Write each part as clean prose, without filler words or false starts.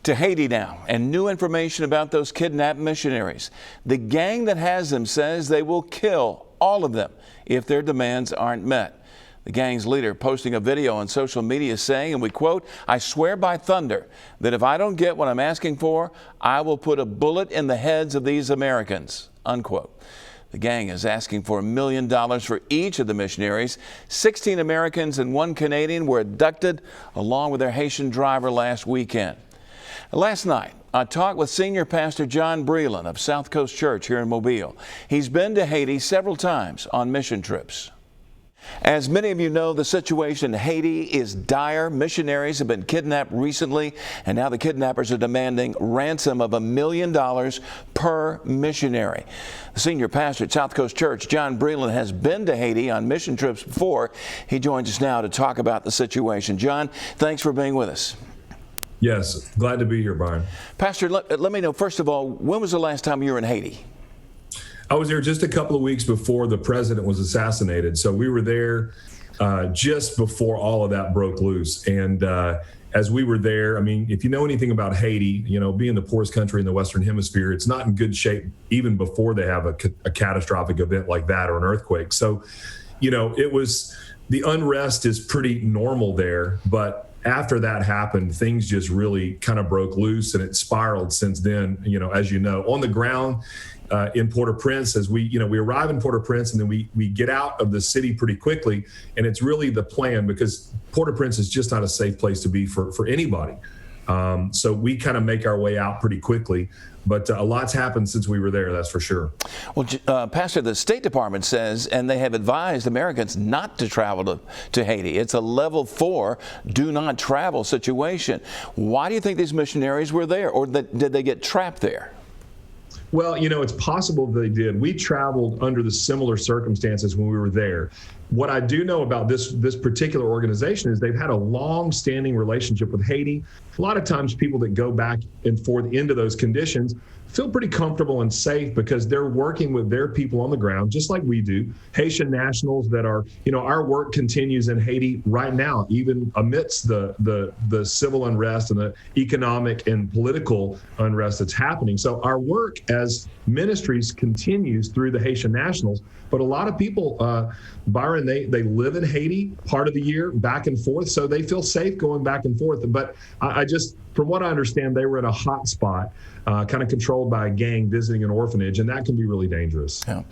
To Haiti now, and new information about those kidnapped missionaries. The gang that has them says they will kill all of them if their demands aren't met. The gang's leader posting a video on social media saying, and we quote, "I swear by thunder that if I don't get what I'm asking for, I will put a bullet in the heads of these Americans," unquote. The gang is asking for $1 million for each of the missionaries. 16 Americans and 1 Canadian were abducted along with their Haitian driver last weekend. Last night, I talked with Senior Pastor John Breland of South Coast Church here in Mobile. He's been to Haiti several times on mission trips. As many of you know, the situation in Haiti is dire. Missionaries have been kidnapped recently, and now the kidnappers are demanding ransom of $1 million per missionary. The senior pastor at South Coast Church, John Breland, has been to Haiti on mission trips before. He joins us now to talk about the situation. John, thanks for being with us. Yes, glad to be here, Byron. Pastor, let me know, first of all, when was the last time you were in Haiti? I was there just a couple of weeks before the president was assassinated. So we were there just before all of that broke loose. And as we were there, I mean, if you know anything about Haiti, you know, being the poorest country in the Western Hemisphere, it's not in good shape even before they have a catastrophic event like that or an earthquake. So, you know, the unrest is pretty normal there, but after that happened, things just really kind of broke loose, and it spiraled since then. You know, as you know, on the ground in Port-au-Prince, as we arrive in Port-au-Prince, and then we get out of the city pretty quickly, and it's really the plan because Port-au-Prince is just not a safe place to be for anybody. So we kind of make our way out pretty quickly. But a lot's happened since we were there, that's for sure. Well, Pastor, the State Department says, and they have advised Americans not to travel to Haiti. It's a level 4 do not travel situation. Why do you think these missionaries were there, or did they get trapped there? Well, you know, it's possible they did. We traveled under the similar circumstances when we were there. What I do know about this particular organization is they've had a long-standing relationship with Haiti. A lot of times people that go back and forth into those conditions feel pretty comfortable and safe because they're working with their people on the ground, just like we do. Haitian nationals that are, you know, our work continues in Haiti right now, even amidst the civil unrest and the economic and political unrest that's happening. So our work as ministries continues through the Haitian nationals. But a lot of people, Byron, they live in Haiti part of the year, back and forth, so they feel safe going back and forth. But I just, from what I understand, they were in a hot spot, kind of controlled by a gang visiting an orphanage, and that can be really dangerous. Yeah.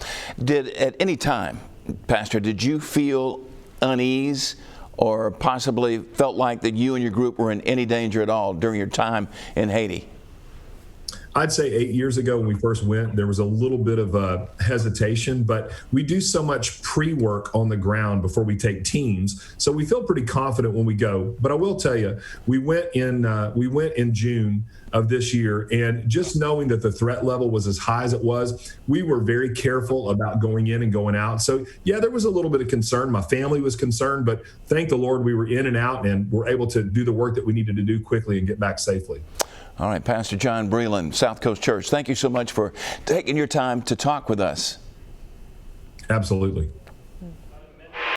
At any time, Pastor, did you feel unease or possibly felt like that you and your group were in any danger at all during your time in Haiti? I'd say 8 years ago when we first went, there was a little bit of a hesitation, but we do so much pre-work on the ground before we take teams, so we feel pretty confident when we go. But I will tell you, we went in June of this year, and just knowing that the threat level was as high as it was, we were very careful about going in and going out. So yeah, there was a little bit of concern. My family was concerned, but thank the Lord we were in and out and were able to do the work that we needed to do quickly and get back safely. All right, Pastor John Breland, South Coast Church, thank you so much for taking your time to talk with us. Absolutely.